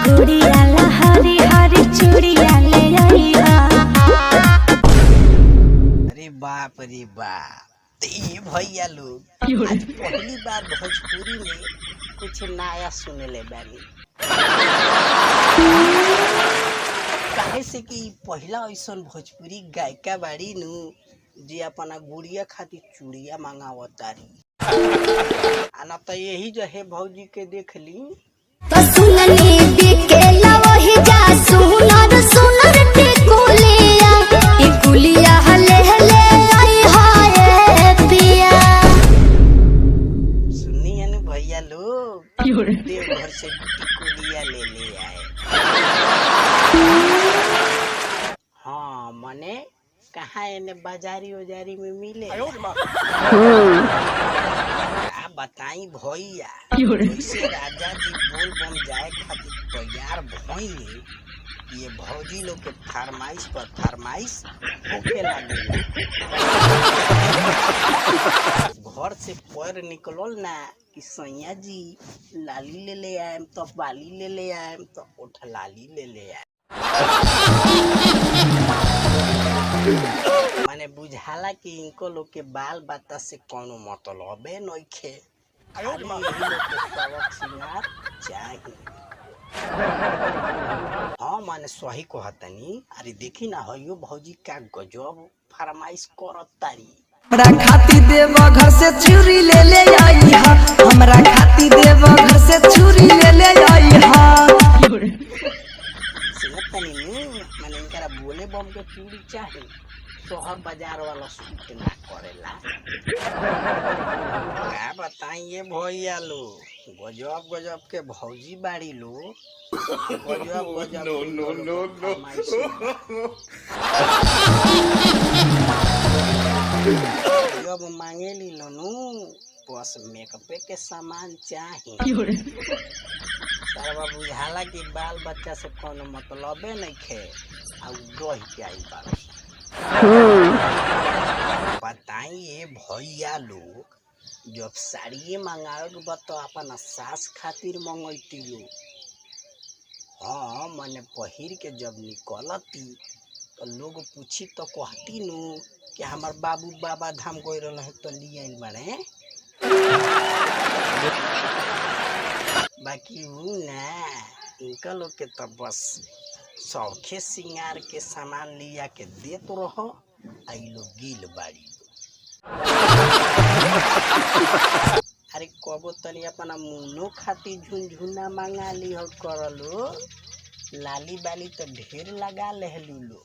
गुड़िया ला हरी हरी चूड़िया ले आई हा। अरे बाप रे बाप, तो ये भैया लोग आज पहली बार भोजपुरी में कुछ नया सुने ले बानी। काहे से कि पहला ऐसा भोजपुरी गायिका बाड़ी नु जे अपना गुड़िया खातिर चूड़िया मांगावतारी। आना तो यही जो है भौजी के देख ली तो सुननी बिकेला वही जा सुनर सुनर टिकुलिया टिकुलिया ले ले आई हाय पिया। सुनी है ना भैया लोग, देवघर से टिकुलिया ले आए। हाँ मने कहाँ इन्हें बाजारी वजारी में मिले। क्या बताई भैया, जैसे राजा जी बोल बम जाए खातिर तैयार भइले, ये भौजी लोग के फरमाइश पर फरमाइश होके लागेला। घर से पैर निकलल ना कि सैया जी लाली ले आएम तो बाली ले आएम तो ओठ लाली ले आएम। माने बुझाला कि इनको लोग के बाल बच्चा से कोनो मतलबे नइखे, खाली यही लोग के शौक सिंगार चाहिए। हाँ माने सही कहतनी। अरे देखी ना हयो भौजी का गजब फरमाइश करत तारी। हमरा खाती देव घर से चूड़ी ले आई हा, हमरा खाती देव घर से चूड़ी ले आई हा। सुनतनी माने इनकरा बोले बम के चूड़ी चाहे, शहर बाजार वाला सूट ना करेला। क्या बताइए भैया लोग, गजब गजब के भौजी बाड़ी लो, गजब गजब जब मांगे ली लो बस मेकअपे के सामान चाहिए। सारा बुझाला कि बाल बच्चा से कोनो मतलबे नहीं खे आ रह के आई बाल। बताइए भैया लोग, जब साड़िये मंगावे के बाद तो अपन सास खातिर मंगैती लोग। हाँ मैंने पहिर के जब निकलती तो लोग पूछी तो कहती नु कि हमार बाबू बाबा धाम गए रहे तो लिए बड़े। बाकी वो ना इनका लोग के तो बस सौखे सिंगार के सामान लिया के देत रहो, आई लोग गिल बाड़ी। अरे कबो तनी अपना मुनो खाती झुनझुना मांगा ली हो करलो, लाली बाली तो ढेर लगा ले लो।